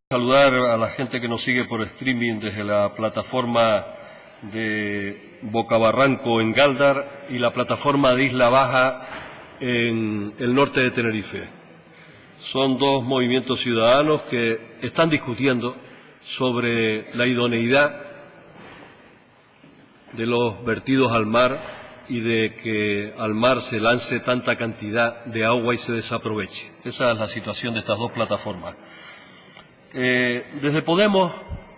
Saludar a la gente que nos sigue por streaming desde la plataforma de Bocabarranco en Gáldar y la plataforma de Isla Baja en el norte de Tenerife. Son dos movimientos ciudadanos que están discutiendo sobre la idoneidad de los vertidos al mar y de que al mar se lance tanta cantidad de agua y se desaproveche. Esa es la situación de estas dos plataformas. Desde Podemos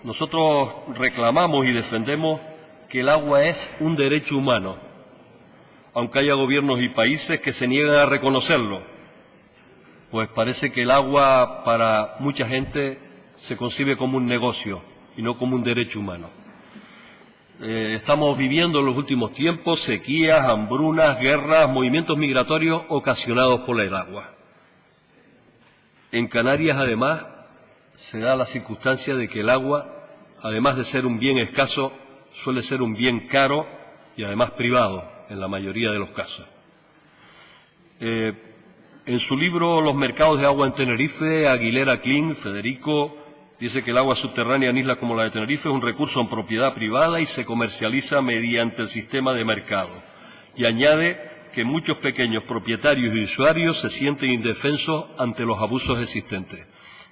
nosotros reclamamos y defendemos que el agua es un derecho humano, aunque haya gobiernos y países que se niegan a reconocerlo, pues parece que el agua para mucha gente se concibe como un negocio y no como un derecho humano. Estamos viviendo en los últimos tiempos sequías, hambrunas, guerras, movimientos migratorios ocasionados por el agua. En Canarias, además, se da la circunstancia de que el agua, además de ser un bien escaso, suele ser un bien caro y además privado en la mayoría de los casos. En su libro Los mercados de agua en Tenerife, Aguilera Clean, Federico, dice que el agua subterránea en islas como la de Tenerife es un recurso en propiedad privada y se comercializa mediante el sistema de mercado. Y añade que muchos pequeños propietarios y usuarios se sienten indefensos ante los abusos existentes.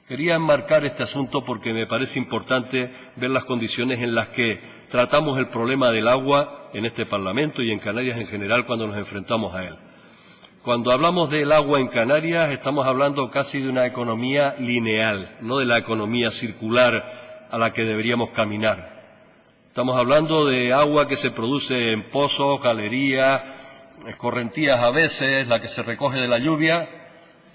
Quería enmarcar este asunto porque me parece importante ver las condiciones en las que tratamos el problema del agua en este Parlamento y en Canarias en general cuando nos enfrentamos a él. Cuando hablamos del agua en Canarias estamos hablando casi de una economía lineal, no de la economía circular a la que deberíamos caminar. Estamos hablando de agua que se produce en pozos, galerías, escorrentías a veces, la que se recoge de la lluvia,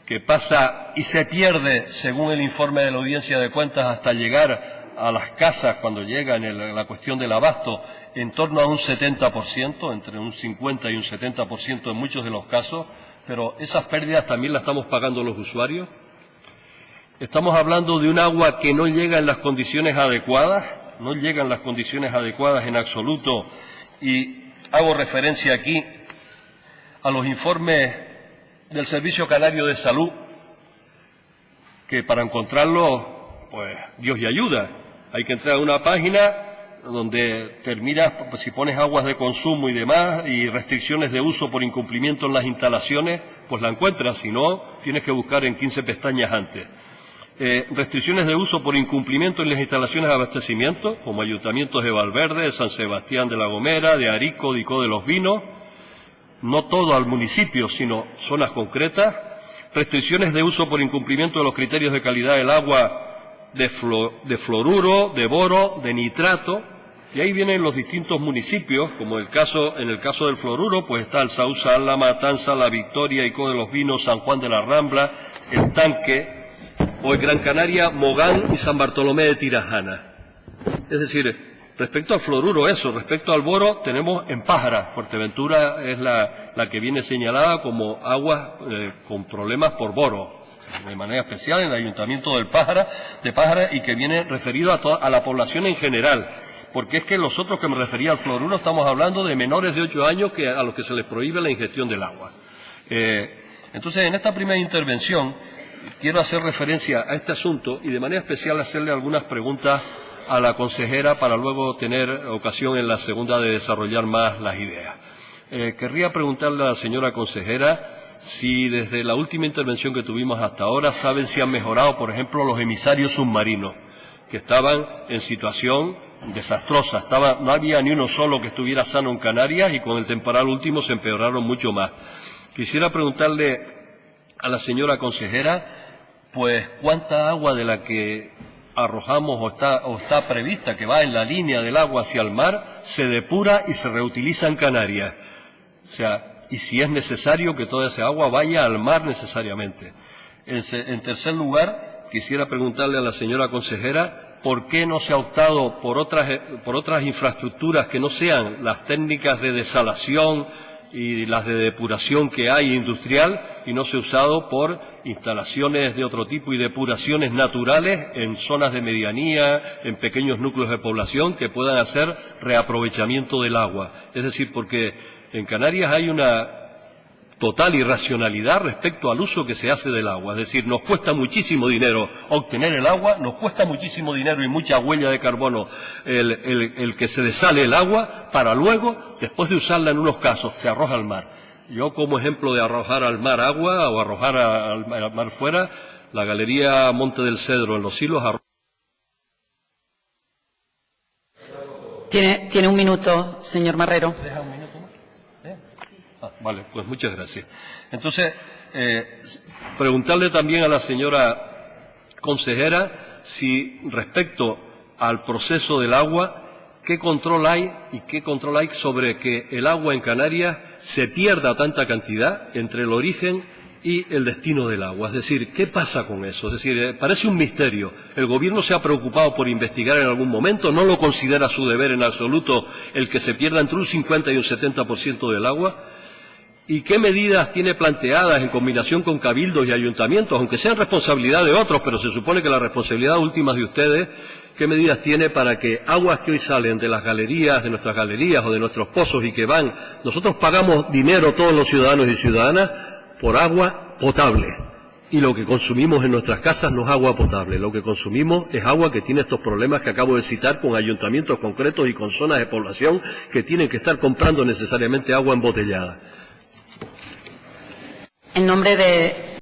que pasa y se pierde, según el informe de la Audiencia de Cuentas, hasta llegar a las casas, cuando llega en la cuestión del abasto, en torno a un 70%, entre un 50 y un 70% en muchos de los casos, pero esas pérdidas también las estamos pagando los usuarios. Estamos hablando de un agua que no llega en las condiciones adecuadas, no llega en las condiciones adecuadas en absoluto, y hago referencia aquí a los informes del Servicio Canario de Salud, que para encontrarlo, pues Dios y ayuda. Hay que entrar a una página donde terminas, pues, si pones aguas de consumo y demás, y restricciones de uso por incumplimiento en las instalaciones, pues la encuentras, si no, tienes que buscar en 15 pestañas antes. Restricciones de uso por incumplimiento en las instalaciones de abastecimiento, como ayuntamientos de Valverde, de San Sebastián de la Gomera, de Arico, de Icó de los Vinos, no todo al municipio, sino zonas concretas, restricciones de uso por incumplimiento de los criterios de calidad del agua de fluoruro, de boro, de nitrato, y ahí vienen los distintos municipios, como en el caso del fluoruro, pues está el Saúza, La Matanza, La Victoria, Icó de los Vinos, San Juan de la Rambla, El Tanque, o en Gran Canaria, Mogán y San Bartolomé de Tirajana. Es decir, respecto al fluoruro, respecto al boro, tenemos en Pájara. Fuerteventura es la que viene señalada como aguas con problemas por boro, de manera especial en el Ayuntamiento de Pájara, y que viene referido a la población en general, porque es que los otros que me refería al fluoruro estamos hablando de menores de 8 años a los que se les prohíbe la ingestión del agua. Entonces, en esta primera intervención, quiero hacer referencia a este asunto y de manera especial hacerle algunas preguntas a la consejera para luego tener ocasión en la segunda de desarrollar más las ideas. Querría preguntarle a la señora consejera si desde la última intervención que tuvimos hasta ahora saben si han mejorado, por ejemplo, los emisarios submarinos, que estaban en situación desastrosa. No había ni uno solo que estuviera sano en Canarias y con el temporal último se empeoraron mucho más. Quisiera preguntarle a la señora consejera, pues, ¿cuánta agua de la que arrojamos o está prevista que va en la línea del agua hacia el mar se depura y se reutiliza en Canarias? O sea, y si es necesario que toda esa agua vaya al mar necesariamente. En tercer lugar, quisiera preguntarle a la señora consejera por qué no se ha optado por otras infraestructuras que no sean las técnicas de desalación y las de depuración que hay industrial, y no se ha usado por instalaciones de otro tipo y depuraciones naturales en zonas de medianía, en pequeños núcleos de población que puedan hacer reaprovechamiento del agua. Es decir, porque en Canarias hay una total irracionalidad respecto al uso que se hace del agua. Es decir, nos cuesta muchísimo dinero obtener el agua, nos cuesta muchísimo dinero y mucha huella de carbono el que se desale el agua, para luego, después de usarla en unos casos, se arroja al mar. Yo, como ejemplo de arrojar al mar agua o arrojar al mar fuera, la Galería Monte del Cedro en Los Silos arroja. Tiene un minuto, señor Marrero. ¿Deja un minuto más? Vale, pues muchas gracias. Entonces, preguntarle también a la señora consejera si respecto al proceso del agua, ¿qué control hay sobre que el agua en Canarias se pierda tanta cantidad entre el origen y el destino del agua? Es decir, ¿qué pasa con eso? Es decir, parece un misterio. ¿El Gobierno se ha preocupado por investigar en algún momento? ¿No lo considera su deber en absoluto el que se pierda entre un 50 y un 70% del agua? ¿Y qué medidas tiene planteadas en combinación con cabildos y ayuntamientos, aunque sean responsabilidad de otros, pero se supone que la responsabilidad última es de ustedes? ¿Qué medidas tiene para que aguas que hoy salen de las galerías, de nuestras galerías o de nuestros pozos y que van, nosotros pagamos dinero todos los ciudadanos y ciudadanas por agua potable, y lo que consumimos en nuestras casas no es agua potable, lo que consumimos es agua que tiene estos problemas que acabo de citar, con ayuntamientos concretos y con zonas de población que tienen que estar comprando necesariamente agua embotellada? En nombre de